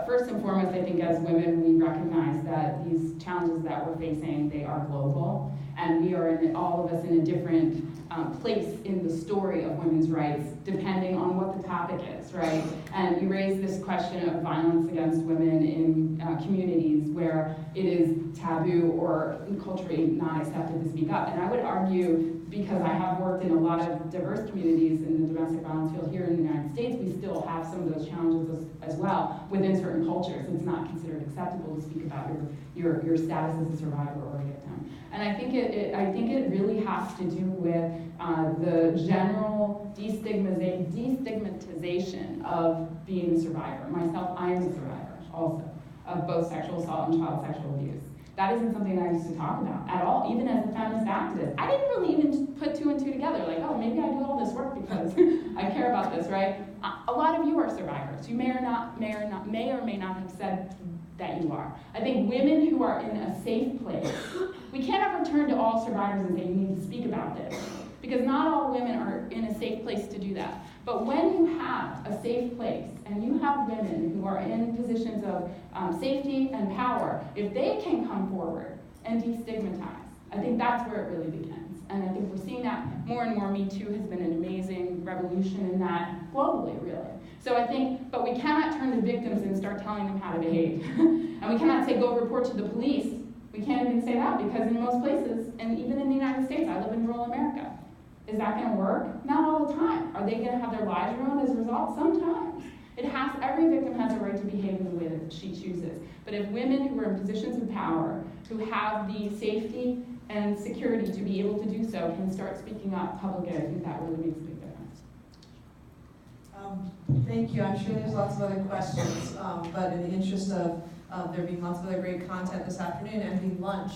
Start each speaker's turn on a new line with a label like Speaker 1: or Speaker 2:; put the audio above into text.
Speaker 1: First and foremost, I think as women, we recognize that these challenges that we're facing, they are global, and we are, all of us, in a different place in the story of women's rights, depending on what the topic is, right? And you raise this question of violence against women in communities where it is taboo or culturally not accepted to speak up. And I would argue, because I have worked in a lot of diverse communities in the domestic violence field here in the United States, we still have some of those challenges as well within certain cultures. It's not considered acceptable to speak about your status as a survivor or a victim. And I think it really has to do with the general destigmatization of being a survivor. Myself, I am a survivor also of both sexual assault and child sexual abuse. That isn't something I used to talk about at all, even as a feminist activist. I didn't really even put two and two together, like, oh, maybe I do all this work because I care about this, right? A lot of you are survivors. You may or may not have said that you are. I think women who are in a safe place, we can't ever turn to all survivors and say, you need to speak about this, because not all women are in a safe place to do that. But when you have a safe place, and you have women who are in positions of safety and power, if they can come forward and destigmatize, I think that's where it really begins. And I think we're seeing that more and more. Me Too has been an amazing revolution in that globally, really. So I think, but we cannot turn to victims and start telling them how to behave. And we cannot say, go report to the police. We can't even say that, because in most places, and even in the United States, I live in rural America. Is that going to work? Not all the time. Are they going to have their lives ruined as a result? Sometimes. Every victim has a right to behave in the way that she chooses. But if women who are in positions of power, who have the safety and security to be able to do so, can start speaking up publicly, I think that really makes a big difference.
Speaker 2: Thank you. I'm sure there's lots of other questions, but in the interest of there being lots of other great content this afternoon and the lunch,